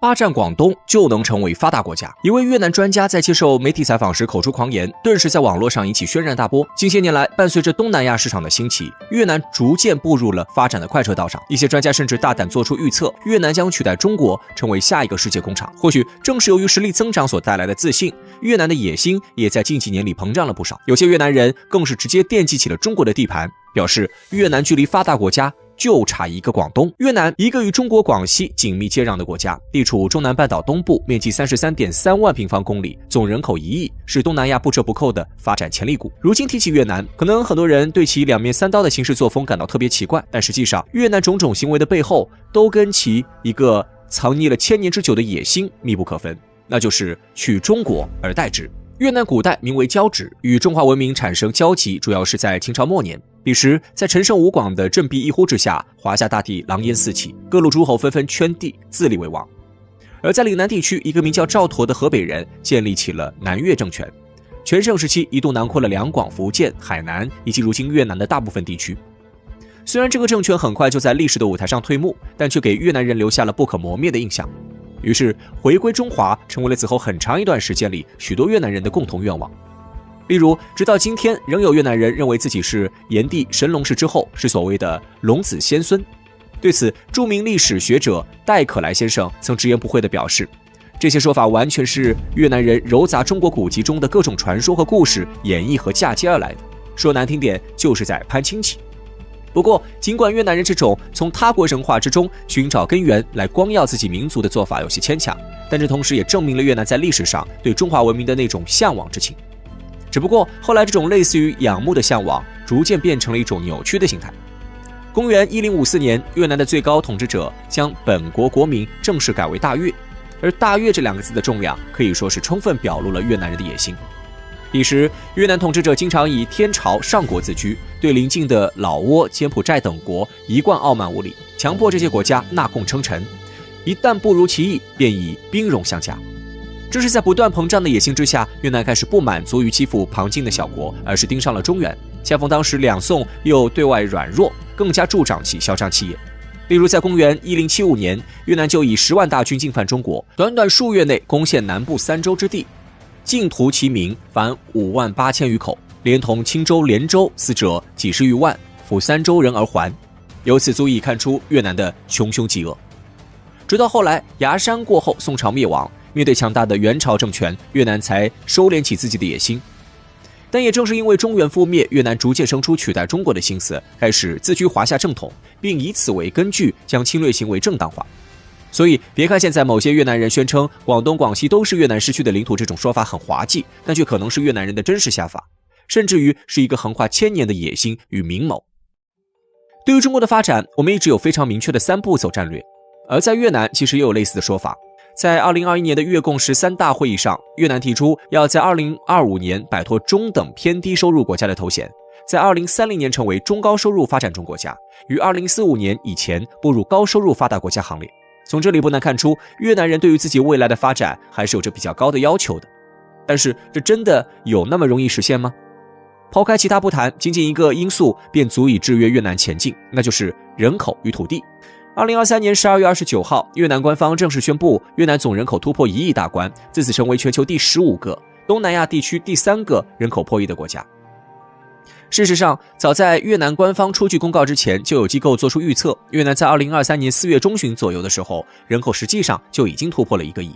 霸占广东就能成为发达国家。一位越南专家在接受媒体采访时口出狂言，顿时在网络上引起轩然大波。近些年来，伴随着东南亚市场的兴起，越南逐渐步入了发展的快车道上。一些专家甚至大胆做出预测，越南将取代中国成为下一个世界工厂。或许正是由于实力增长所带来的自信，越南的野心也在近几年里膨胀了不少。有些越南人更是直接惦记起了中国的地盘，表示越南距离发达国家就差一个广东。越南，一个与中国广西紧密接壤的国家，地处中南半岛东部，面积33.3万平方公里，总人口1亿，是东南亚不折不扣的发展潜力股。如今提起越南，可能很多人对其两面三刀的行事作风感到特别奇怪，但实际上，越南种种行为的背后，都跟其一个藏匿了1000年之久的野心密不可分，那就是取中国而代之。越南古代名为交趾，与中华文明产生交集，主要是在清朝末年。彼时，在陈胜吴广的振臂一呼之下，华夏大地狼烟四起，各路诸侯纷纷圈地，自立为王。而在岭南地区，一个名叫赵佗的河北人建立起了南越政权，全盛时期一度囊括了两广、福建、海南以及如今越南的大部分地区。虽然这个政权很快就在历史的舞台上退幕，但却给越南人留下了不可磨灭的印象。于是，回归中华成为了此后很长一段时间里许多越南人的共同愿望。例如，直到今天，仍有越南人认为自己是炎帝神龙氏之后，是所谓的龙子先孙。对此，著名历史学者戴可来先生曾直言不讳地表示，这些说法完全是越南人糅杂中国古籍中的各种传说和故事演绎和嫁接而来的，说难听点，就是在攀亲戚。不过，尽管越南人这种从他国神话之中寻找根源来光耀自己民族的做法有些牵强，但这同时也证明了越南在历史上对中华文明的那种向往之情。只不过后来这种类似于仰慕的向往逐渐变成了一种扭曲的形态。公元1054年，越南的最高统治者将本国国名正式改为大越，而大越这两个字的重量可以说是充分表露了越南人的野心。彼时，越南统治者经常以天朝上国自居，对邻近的老挝、柬埔寨等国一贯傲慢无礼，强迫这些国家纳贡称臣，一旦不如其意，便以兵戎相加。这是在不断膨胀的野心之下，越南开始不满足于欺负旁近的小国，而是盯上了中原。恰逢当时两宋又对外软弱，更加助长其嚣张气焰。例如，在公元1075年，越南就以10万大军进犯中国，短短数月内攻陷南部3州之地，尽屠其民，凡58000余口，连同青州、连州，死者几十余万，俘3州人而还。由此足以看出越南的穷凶极恶。直到后来崖山过后，宋朝灭亡，面对强大的元朝政权，越南才收敛起自己的野心。但也正是因为中原覆灭，越南逐渐生出取代中国的心思，开始自居华夏正统，并以此为根据将侵略行为正当化。所以别看现在某些越南人宣称广东、广西都是越南失去的领土，这种说法很滑稽，但却可能是越南人的真实想法，甚至于是一个横跨1000年的野心与明谋。对于中国的发展，我们一直有非常明确的3步走战略，而在越南其实也有类似的说法。在2021年的越共13大会议上，越南提出要在2025年摆脱中等偏低收入国家的头衔，在2030年成为中高收入发展中国家，于2045年以前步入高收入发达国家行列。从这里不难看出，越南人对于自己未来的发展还是有着比较高的要求的。但是这真的有那么容易实现吗？抛开其他不谈，仅仅一个因素便足以制约越南前进，那就是人口与土地。2023年12月29号，越南官方正式宣布，越南总人口突破1亿大关，自此成为全球第15个、东南亚地区第3个人口破亿的国家。事实上，早在越南官方出具公告之前，就有机构做出预测，越南在2023年4月中旬左右的时候，人口实际上就已经突破了1个亿。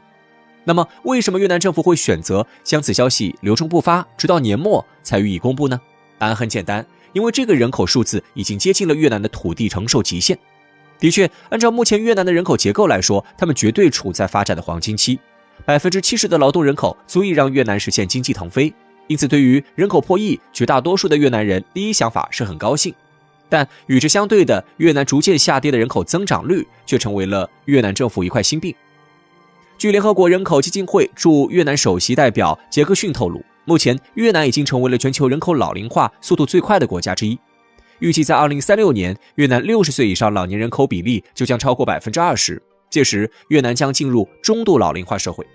那么，为什么越南政府会选择将此消息留中不发，直到年末才予以公布呢？答案很简单，因为这个人口数字已经接近了越南的土地承受极限。的确，按照目前越南的人口结构来说，他们绝对处在发展的黄金期，70%的劳动人口足以让越南实现经济腾飞。因此，对于人口破亿，绝大多数的越南人第一想法是很高兴。但与之相对的，越南逐渐下跌的人口增长率却成为了越南政府一块心病。据联合国人口基金会驻越南首席代表杰克逊透露，目前越南已经成为了全球人口老龄化速度最快的国家之一。预计在2036年，越南60岁以上老年人口比例就将超过20%，届时越南将进入中度老龄化社会。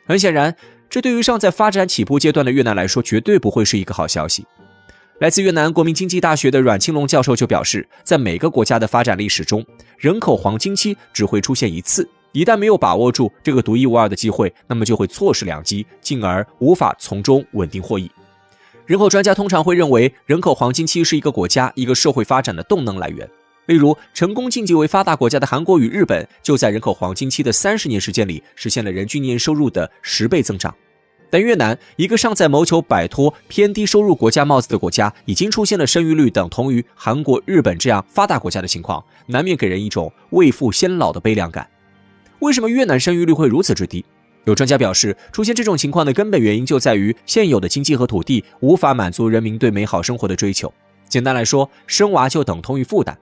很显然，这对于尚在发展起步阶段的越南来说，绝对不会是一个好消息。来自越南国民经济大学的阮庆龙教授就表示，在每个国家的发展历史中，人口黄金期只会出现一次，一旦没有把握住这个独一无二的机会，那么就会错失良机，进而无法从中稳定获益。人口专家通常会认为，人口黄金期是一个国家、一个社会发展的动能来源。例如，成功晋级为发达国家的韩国与日本，就在人口黄金期的30年时间里，实现了人均年收入的10倍增长。但越南，一个尚在谋求摆脱偏低收入国家帽子的国家，已经出现了生育率等同于韩国、日本这样发达国家的情况，难免给人一种未富先老的悲凉感。为什么越南生育率会如此之低？有专家表示，出现这种情况的根本原因就在于现有的经济和土地无法满足人民对美好生活的追求。简单来说，生娃就等同于负担。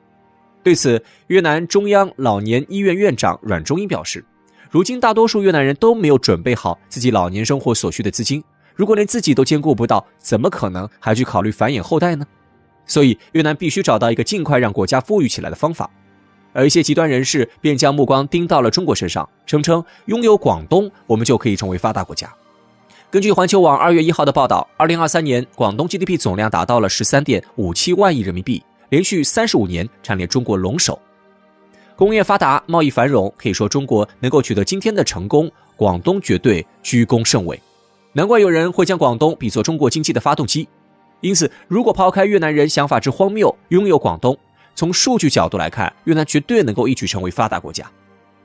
对此，越南中央老年医院院长阮中英表示，如今大多数越南人都没有准备好自己老年生活所需的资金，如果连自己都兼顾不到，怎么可能还去考虑繁衍后代呢？所以越南必须找到一个尽快让国家富裕起来的方法。而一些极端人士便将目光盯到了中国身上，声称拥有广东，我们就可以成为发达国家。根据环球网2月1号的报道，2023年广东 GDP 总量达到了13.57万亿人民币，连续35年蝉联中国龙首。工业发达，贸易繁荣，可以说中国能够取得今天的成功，广东绝对居功甚伟。难怪有人会将广东比作中国经济的发动机。因此，如果抛开越南人想法之荒谬，拥有广东，从数据角度来看，越南绝对能够一举成为发达国家。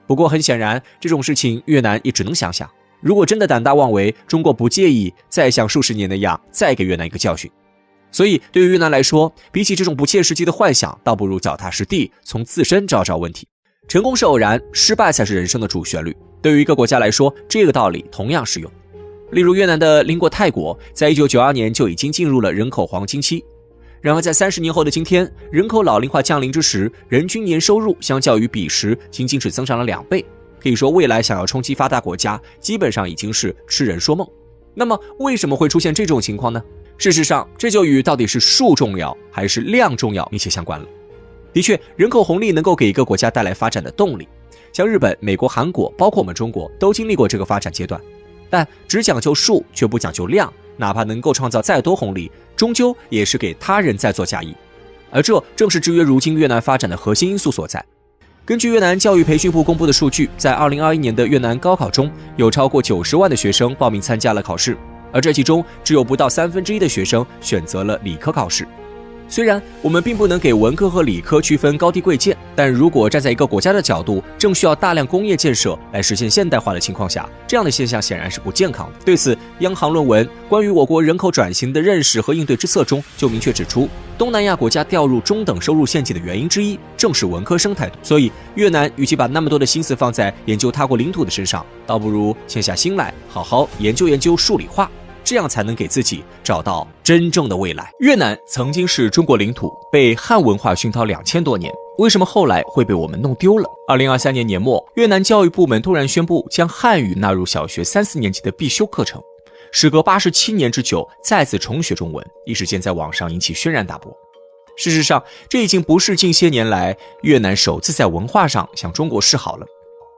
不过很显然，这种事情越南也只能想想。如果真的胆大妄为，中国不介意再像数十年那样再给越南一个教训。所以对于越南来说，比起这种不切实际的幻想，倒不如脚踏实地，从自身找找问题。成功是偶然，失败才是人生的主旋律。对于一个国家来说，这个道理同样适用。例如越南的邻国泰国，在1992年就已经进入了人口黄金期。然而在30年后的今天，人口老龄化降临之时，人均年收入相较于彼时仅仅只增长了2倍。可以说未来想要冲击发达国家，基本上已经是痴人说梦。那么为什么会出现这种情况呢？事实上，这就与到底是数重要还是量重要密切相关了。的确，人口红利能够给一个国家带来发展的动力，像日本、美国、韩国，包括我们中国，都经历过这个发展阶段。但只讲究数却不讲究量，哪怕能够创造再多红利，终究也是给他人在做嫁衣。而这正是制约如今越南发展的核心因素所在。根据越南教育培训部公布的数据，在2021年的越南高考中，有超过90万的学生报名参加了考试，而这其中只有不到1/3的学生选择了理科考试。虽然我们并不能给文科和理科区分高低贵贱，但如果站在一个国家的角度，正需要大量工业建设来实现现代化的情况下，这样的现象显然是不健康的。对此，央行论文《关于我国人口转型的认识和应对之策》中就明确指出，东南亚国家掉入中等收入陷阱的原因之一正是文科生态度。所以越南与其把那么多的心思放在研究他国领土的身上，倒不如静下心来好好研究研究数理化，这样才能给自己找到真正的未来。越南曾经是中国领土，被汉文化熏陶2000多年，为什么后来会被我们弄丢了？2023年年末，越南教育部门突然宣布将汉语纳入小学3、4年级的必修课程，时隔87年之久再次重学中文，一时间在网上引起轩然大波。事实上，这已经不是近些年来越南首次在文化上向中国示好了。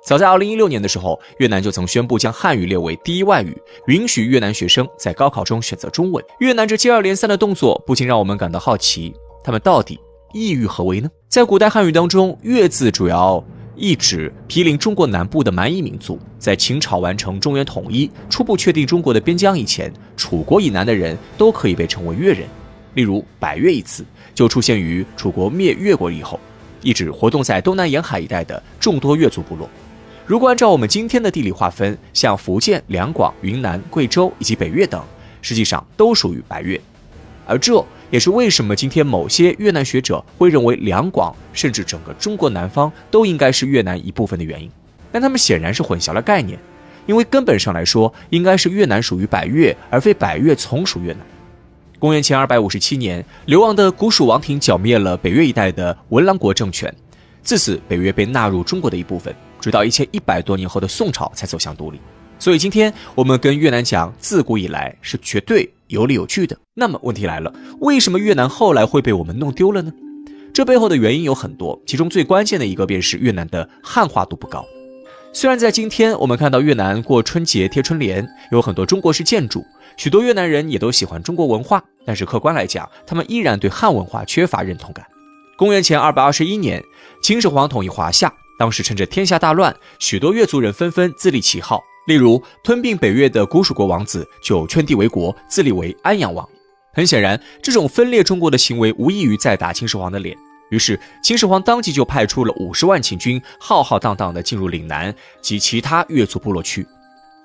早在2016年的时候，越南就曾宣布将汉语列为第一外语，允许越南学生在高考中选择中文。越南这接二连三的动作不禁让我们感到好奇，他们到底意欲何为呢？在古代汉语当中，越字主要意指毗邻中国南部的蛮夷民族。在秦朝完成中原统一，初步确定中国的边疆以前，楚国以南的人都可以被称为越人。例如百越一词就出现于楚国灭越国以后，意指活动在东南沿海一带的众多越族部落。如果按照我们今天的地理划分，像福建、两广、云南、贵州以及北越等，实际上都属于百越。而这也是为什么今天某些越南学者会认为两广甚至整个中国南方都应该是越南一部分的原因。但他们显然是混淆了概念，因为根本上来说，应该是越南属于百越，而非百越从属越南。公元前257年，流亡的古蜀王庭剿灭了北越一带的文lang国政权，自此北越被纳入中国的一部分，直到1100多年后的宋朝才走向独立。所以今天我们跟越南讲自古以来是绝对有理有据的。那么问题来了，为什么越南后来会被我们弄丢了呢？这背后的原因有很多，其中最关键的一个便是越南的汉化度不高。虽然在今天我们看到越南过春节贴春联，有很多中国式建筑，许多越南人也都喜欢中国文化，但是客观来讲，他们依然对汉文化缺乏认同感。公元前221年，秦始皇统一华夏，当时趁着天下大乱，许多越族人纷纷自立旗号，例如吞并北越的古蜀国王子就圈地为国，自立为安阳王。很显然，这种分裂中国的行为无异于在打秦始皇的脸。于是秦始皇当即就派出了50万秦军，浩浩荡荡地进入岭南及其他越族部落区。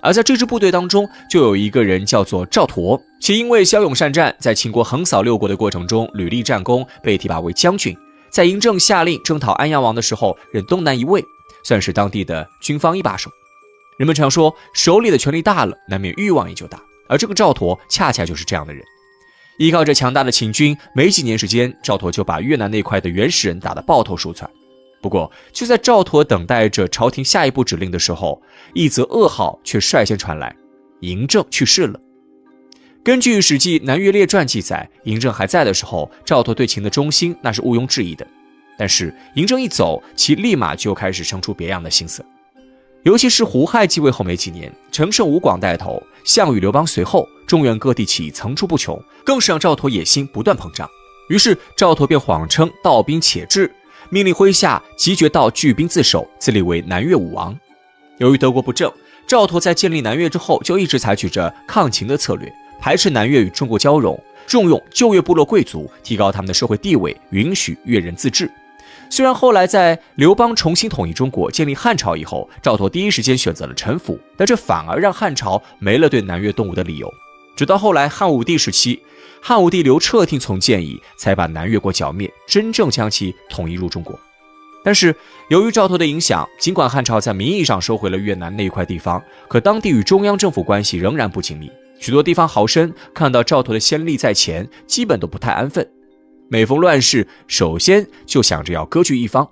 而在这支部队当中，就有一个人叫做赵佗，其因为骁勇善战，在秦国横扫六国的过程中屡立战功，被提拔为将军。在嬴政下令征讨安阳王的时候，任东南一尉，算是当地的军方一把手。人们常说，手里的权力大了，难免欲望也就大，而这个赵佗恰恰就是这样的人。依靠着强大的秦军，没几年时间，赵佗就把越南那块的原始人打得抱头鼠窜。不过，就在赵佗等待着朝廷下一步指令的时候，一则噩耗却率先传来：嬴政去世了。根据《史记·南越列传》记载，嬴政还在的时候，赵佗对秦的忠心那是毋庸置疑的。但是嬴政一走，其立马就开始生出别样的心思。尤其是胡亥继位后没几年，陈胜吴广带头，项羽刘邦随后，中原各地起义层出不穷，更是让赵佗野心不断膨胀。于是赵佗便谎称道兵且至，命令麾下急决道聚兵自守，自立为南越武王。由于德国不正，赵佗在建立南越之后，就一直采取着抗秦的策略，排斥南越与中国交融，重用旧越部落贵族，提高他们的社会地位，允许越人自治。虽然后来在刘邦重新统一中国，建立汉朝以后，赵佗第一时间选择了臣服，但这反而让汉朝没了对南越动武的理由。直到后来汉武帝时期，汉武帝刘彻听从建议，才把南越国剿灭，真正将其统一入中国。但是由于赵佗的影响，尽管汉朝在名义上收回了越南那一块地方，可当地与中央政府关系仍然不紧密，许多地方豪绅看到赵佗的先例在前，基本都不太安分。每逢乱世，首先就想着要割据一方。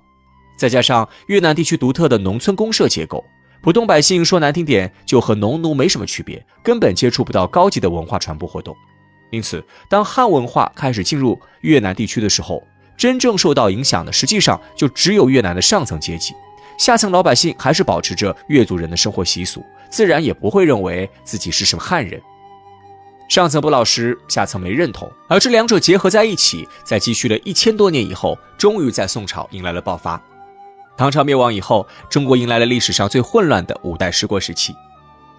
再加上越南地区独特的农村公社结构，普通百姓说难听点，就和农奴没什么区别，根本接触不到高级的文化传播活动。因此，当汉文化开始进入越南地区的时候，真正受到影响的实际上就只有越南的上层阶级，下层老百姓还是保持着越族人的生活习俗，自然也不会认为自己是什么汉人。上层不老实，下层没认同，而这两者结合在一起，在继续了1000多年以后，终于在宋朝迎来了爆发。唐朝灭亡以后，中国迎来了历史上最混乱的5代十国时期。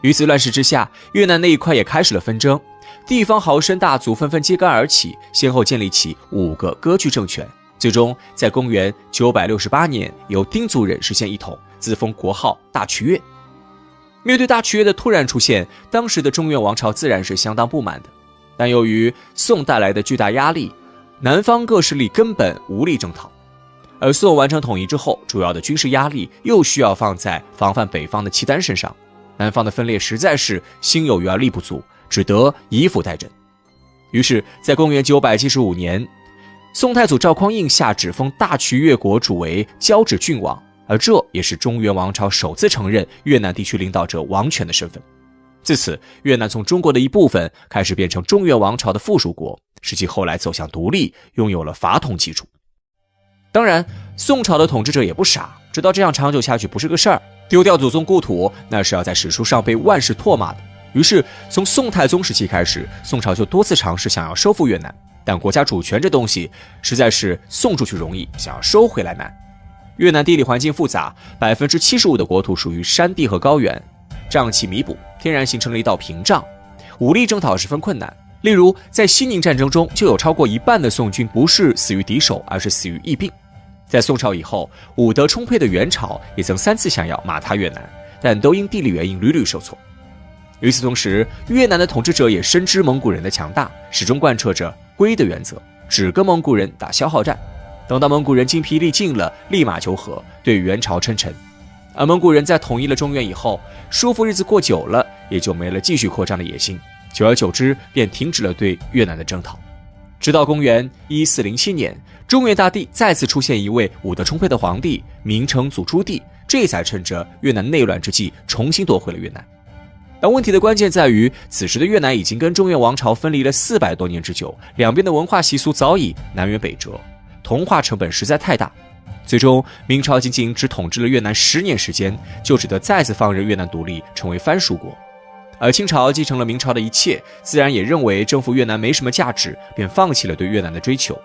于此乱世之下，越南那一块也开始了纷争，地方豪绅大族纷纷揭竿而起，先后建立起5个割据政权，最终在公元968年，由丁族人实现一统，自封国号大瞿越。面对大瞿越的突然出现，当时的中原王朝自然是相当不满的。但由于宋带来的巨大压力，南方各势力根本无力征讨。而宋完成统一之后，主要的军事压力又需要放在防范北方的契丹身上，南方的分裂实在是心有余而力不足，只得以辅代朕。于是在公元975年，宋太祖赵匡胤下旨封大瞿越国主为交趾郡王，而这也是中原王朝首次承认越南地区领导者王权的身份。自此，越南从中国的一部分开始变成中原王朝的附属国，使其后来走向独立，拥有了法统基础。当然，宋朝的统治者也不傻，知道这样长久下去不是个事儿，丢掉祖宗故土，那是要在史书上被万世唾骂的。于是，从宋太宗时期开始，宋朝就多次尝试想要收复越南，但国家主权这东西实在是送出去容易，想要收回来难。越南地理环境复杂，75%的国土属于山地和高原，瘴气弥补，天然形成了一道屏障，武力征讨十分困难。例如，在西宁战争中，就有超过一半的宋军不是死于敌手，而是死于疫病。在宋朝以后，武德充沛的元朝也曾3次想要马踏越南，但都因地理原因屡屡受挫。与此同时，越南的统治者也深知蒙古人的强大，始终贯彻着规的原则，只跟蒙古人打消耗战。等到蒙古人精疲力尽了，立马求和，对元朝称臣。而蒙古人在统一了中原以后，舒服日子过久了，也就没了继续扩张的野心，久而久之便停止了对越南的征讨。直到公元1407年，中原大地再次出现一位武德充沛的皇帝，名称祖朱棣，这才趁着越南内乱之际重新夺回了越南。但问题的关键在于，此时的越南已经跟中原王朝分离了400多年之久，两边的文化习俗早已南辕北辙，同化成本实在太大。最终，明朝仅仅只统治了越南10年时间，就只得再次放任越南独立，成为藩属国。而清朝继承了明朝的一切，自然也认为征服越南没什么价值，便放弃了对越南的追求。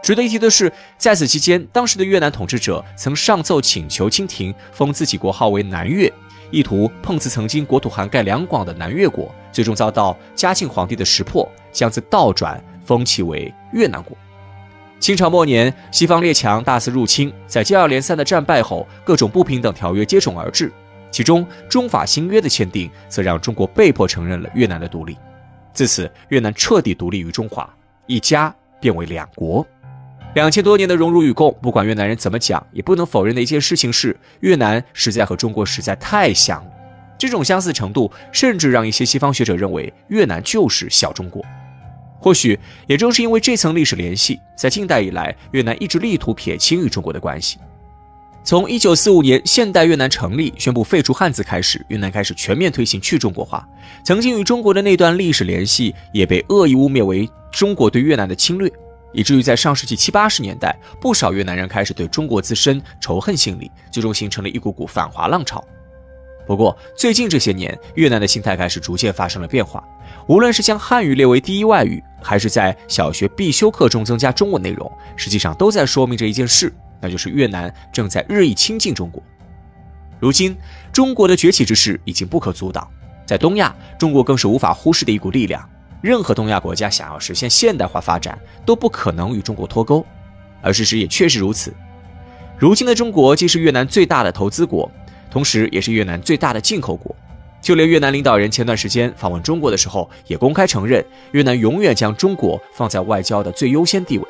值得一提的是，在此期间，当时的越南统治者曾上奏请求清廷封自己国号为南越，意图碰瓷曾经国土涵盖两广的南越国，最终遭到嘉庆皇帝的识破，将其倒转封其为越南国。清朝末年，西方列强大肆入侵，在接二连三的战败后，各种不平等条约接踵而至，其中中法新约的签订则让中国被迫承认了越南的独立。自此，越南彻底独立于中华，一家变为两国。2000多年的荣辱与共，不管越南人怎么讲，也不能否认的一件事情是，越南实在和中国实在太像了。这种相似程度，甚至让一些西方学者认为越南就是小中国。或许也正是因为这层历史联系，在近代以来，越南一直力图撇清与中国的关系。从1945年现代越南成立，宣布废除汉字开始，越南开始全面推行去中国化。曾经与中国的那段历史联系，也被恶意污蔑为中国对越南的侵略。以至于在上世纪70、80年代，不少越南人开始对中国滋生仇恨心理，最终形成了一股股反华浪潮。不过，最近这些年，越南的心态开始逐渐发生了变化。无论是将汉语列为第一外语，还是在小学必修课中增加中文内容，实际上都在说明着一件事，那就是越南正在日益亲近中国。如今，中国的崛起之势已经不可阻挡，在东亚，中国更是无法忽视的一股力量。任何东亚国家想要实现现代化发展，都不可能与中国脱钩，而事实也确实如此。如今的中国既是越南最大的投资国，同时也是越南最大的进口国。就连越南领导人前段时间访问中国的时候，也公开承认，越南永远将中国放在外交的最优先地位。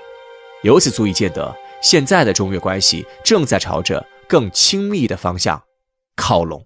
由此足以见得，现在的中越关系正在朝着更亲密的方向靠拢。